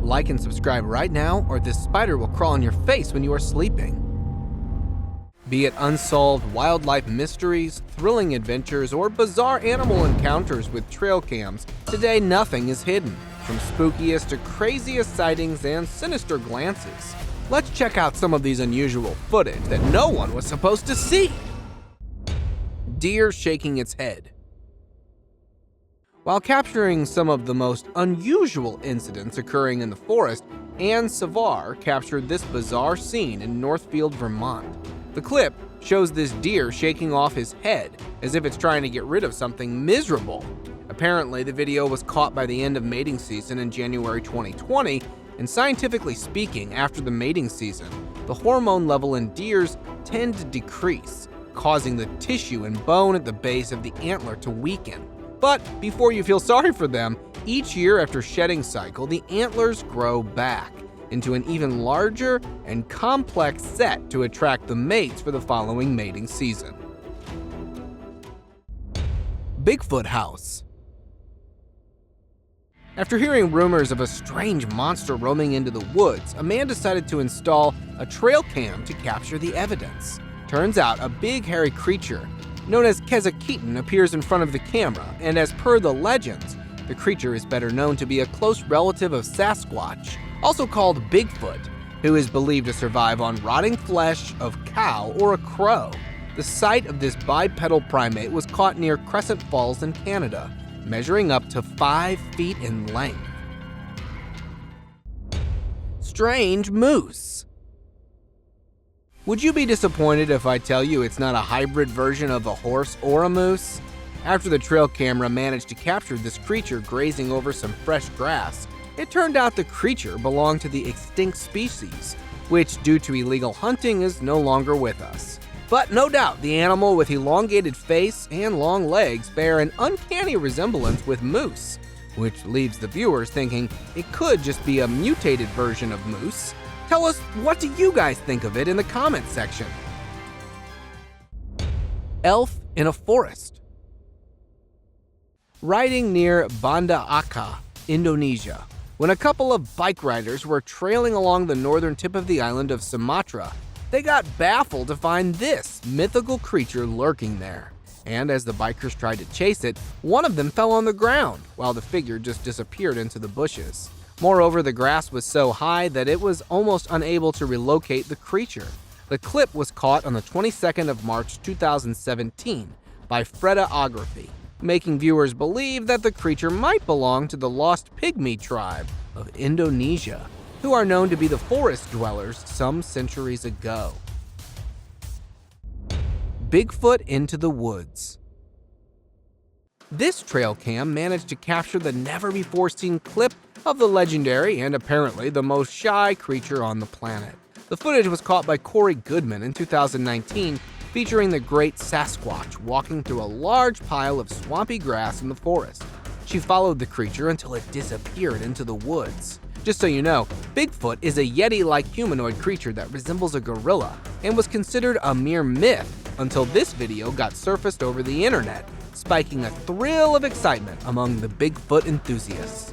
Like and subscribe right now, or this spider will crawl on your face when you are sleeping. Be it unsolved wildlife mysteries, thrilling adventures, or bizarre animal encounters with trail cams, today nothing is hidden, from spookiest to craziest sightings and sinister glances. Let's check out some of these unusual footage that no one was supposed to see. Deer shaking its head. While capturing some of the most unusual incidents occurring in the forest, Ann Savar captured this bizarre scene in Northfield, Vermont. The clip shows this deer shaking off his head as if it's trying to get rid of something miserable. Apparently, the video was caught by the end of mating season in January 2020, and scientifically speaking, after the mating season, the hormone level in deers tend to decrease, causing the tissue and bone at the base of the antler to weaken. But before you feel sorry for them, each year after shedding cycle, the antlers grow back into an even larger and complex set to attract the mates for the following mating season. Bigfoot house. After hearing rumors of a strange monster roaming into the woods, a man decided to install a trail cam to capture the evidence. Turns out a big hairy creature known as Quetzalcoatl appears in front of the camera, and as per the legends, the creature is better known to be a close relative of Sasquatch, also called Bigfoot, who is believed to survive on rotting flesh of cow or a crow. The site of this bipedal primate was caught near Crescent Falls in Canada, measuring up to 5 feet in length. Strange moose. Would you be disappointed if I tell you it's not a hybrid version of a horse or a moose? After the trail camera managed to capture this creature grazing over some fresh grass, it turned out the creature belonged to the extinct species, which due to illegal hunting is no longer with us. But no doubt the animal with elongated face and long legs bear an uncanny resemblance with moose, which leaves the viewers thinking it could just be a mutated version of moose. Tell us, what do you guys think of it in the comments section? Elf in a forest. Riding near Banda Aceh, Indonesia, when a couple of bike riders were trailing along the northern tip of the island of Sumatra, they got baffled to find this mythical creature lurking there. And as the bikers tried to chase it, one of them fell on the ground, while the figure just disappeared into the bushes. Moreover, the grass was so high that it was almost unable to relocate the creature. The clip was caught on the 22nd of March 2017 by Fredaography, making viewers believe that the creature might belong to the lost pygmy tribe of Indonesia, who are known to be the forest dwellers some centuries ago. Bigfoot into the woods. This trail cam managed to capture the never-before-seen clip of the legendary and apparently the most shy creature on the planet. The footage was caught by Corey Goodman in 2019, featuring the great Sasquatch walking through a large pile of swampy grass in the forest. She followed the creature until it disappeared into the woods. Just so you know, Bigfoot is a Yeti-like humanoid creature that resembles a gorilla and was considered a mere myth until this video got surfaced over the internet, spiking a thrill of excitement among the Bigfoot enthusiasts.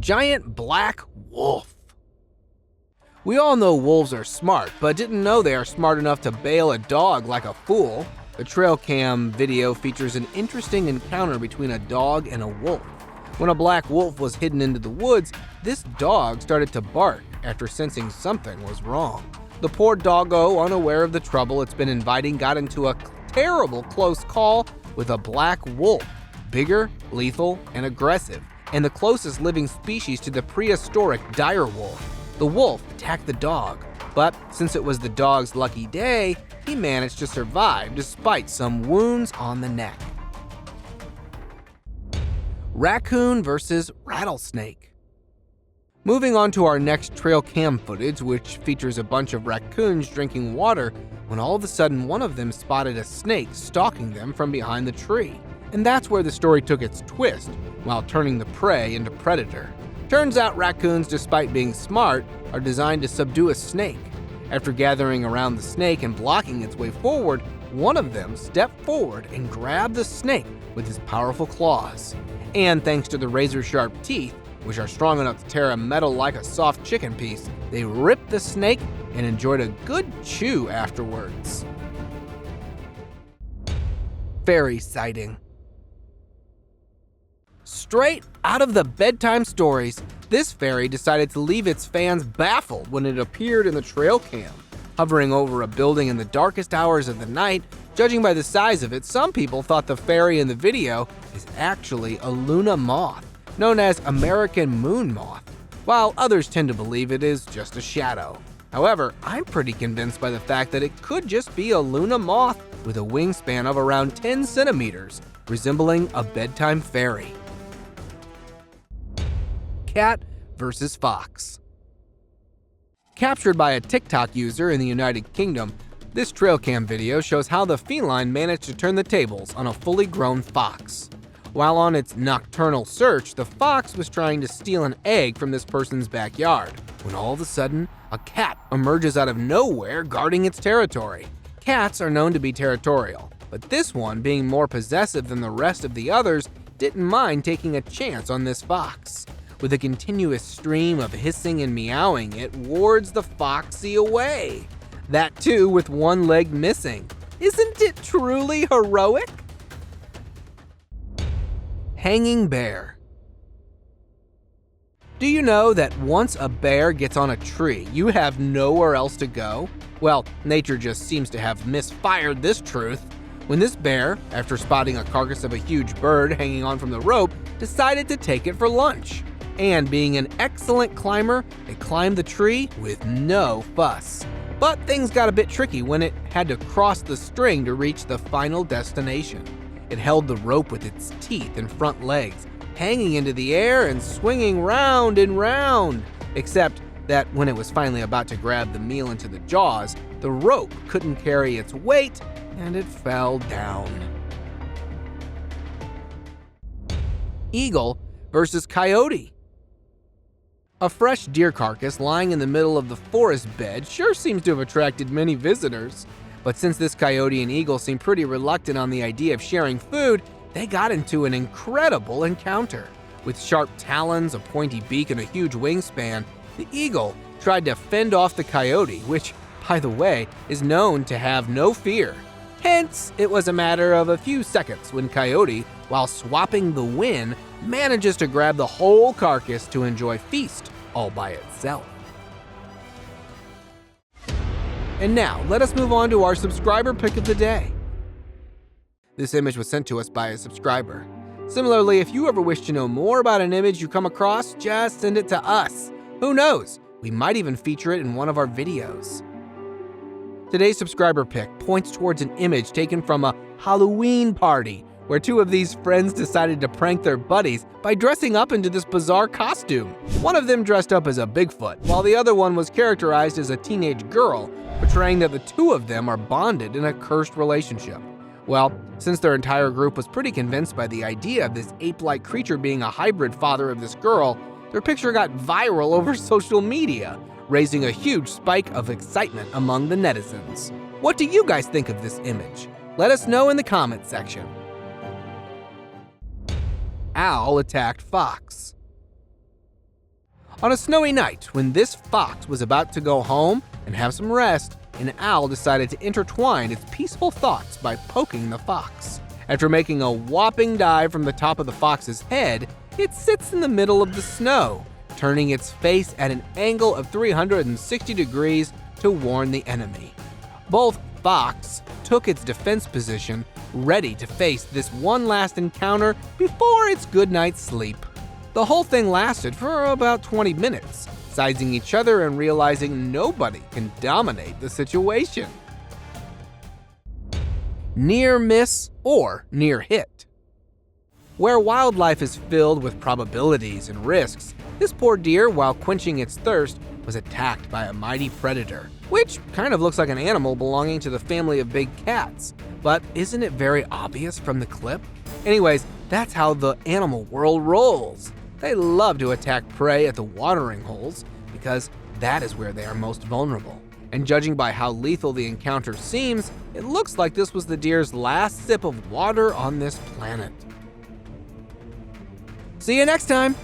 Giant black wolf. We all know wolves are smart, but didn't know they are smart enough to bail a dog like a fool. The trail cam video features an interesting encounter between a dog and a wolf. When a black wolf was hidden into the woods, this dog started to bark after sensing something was wrong. The poor doggo, unaware of the trouble it's been inviting, got into a terrible close call with a black wolf, bigger, lethal, and aggressive, and the closest living species to the prehistoric dire wolf. The wolf attacked the dog, but since it was the dog's lucky day, he managed to survive despite some wounds on the neck. Raccoon versus rattlesnake. Moving on to our next trail cam footage, which features a bunch of raccoons drinking water, when all of a sudden one of them spotted a snake stalking them from behind the tree. And that's where the story took its twist, while turning the prey into predator. Turns out raccoons, despite being smart, are designed to subdue a snake. After gathering around the snake and blocking its way forward, one of them stepped forward and grabbed the snake with his powerful claws. And thanks to the razor-sharp teeth, which are strong enough to tear a metal like a soft chicken piece, they ripped the snake and enjoyed a good chew afterwards. Fairy sighting. Straight out of the bedtime stories, this fairy decided to leave its fans baffled when it appeared in the trail cam. Hovering over a building in the darkest hours of the night, judging by the size of it, some people thought the fairy in the video is actually a Luna moth, known as American moon moth, while others tend to believe it is just a shadow. However, I'm pretty convinced by the fact that it could just be a Luna moth with a wingspan of around 10 centimeters, resembling a bedtime fairy. Cat versus fox. Captured by a TikTok user in the United Kingdom, this trail cam video shows how the feline managed to turn the tables on a fully grown fox. While on its nocturnal search, the fox was trying to steal an egg from this person's backyard, when all of a sudden, a cat emerges out of nowhere guarding its territory. Cats are known to be territorial, but this one, being more possessive than the rest of the others, didn't mind taking a chance on this fox. With a continuous stream of hissing and meowing, it wards the foxy away. That too with one leg missing. Isn't it truly heroic? Hanging bear. Do you know that once a bear gets on a tree, you have nowhere else to go? Well, nature just seems to have misfired this truth. When this bear, after spotting a carcass of a huge bird hanging on from the rope, decided to take it for lunch. And being an excellent climber, it climbed the tree with no fuss. But things got a bit tricky when it had to cross the string to reach the final destination. It held the rope with its teeth and front legs, hanging into the air and swinging round and round. Except that when it was finally about to grab the meal into the jaws, the rope couldn't carry its weight and it fell down. Eagle versus coyote. A fresh deer carcass lying in the middle of the forest bed sure seems to have attracted many visitors. But since this coyote and eagle seem pretty reluctant on the idea of sharing food, they got into an incredible encounter. With sharp talons, a pointy beak, and a huge wingspan, the eagle tried to fend off the coyote, which, by the way, is known to have no fear. Hence, it was a matter of a few seconds when coyote, while swapping the win, manages to grab the whole carcass to enjoy feast all by itself. And now, let us move on to our subscriber pick of the day. This image was sent to us by a subscriber. Similarly, if you ever wish to know more about an image you come across, just send it to us. Who knows? We might even feature it in one of our videos. Today's subscriber pick points towards an image taken from a Halloween party, where two of these friends decided to prank their buddies by dressing up into this bizarre costume. One of them dressed up as a Bigfoot, while the other one was characterized as a teenage girl, portraying that the two of them are bonded in a cursed relationship. Well, since their entire group was pretty convinced by the idea of this ape-like creature being a hybrid father of this girl, their picture got viral over social media, raising a huge spike of excitement among the netizens. What do you guys think of this image? Let us know in the comment section. Owl attacked fox. On a snowy night, when this fox was about to go home and have some rest, an owl decided to intertwine its peaceful thoughts by poking the fox. After making a whopping dive from the top of the fox's head, it sits in the middle of the snow, turning its face at an angle of 360 degrees to warn the enemy. Both fox took its defense position, ready to face this one last encounter before its good night's sleep. The whole thing lasted for about 20 minutes, sizing each other and realizing nobody can dominate the situation. Near miss or near hit. Where wildlife is filled with probabilities and risks, this poor deer, while quenching its thirst, was attacked by a mighty predator, which kind of looks like an animal belonging to the family of big cats. But isn't it very obvious from the clip? Anyways, that's how the animal world rolls. They love to attack prey at the watering holes because that is where they are most vulnerable. And judging by how lethal the encounter seems, it looks like this was the deer's last sip of water on this planet. See you next time!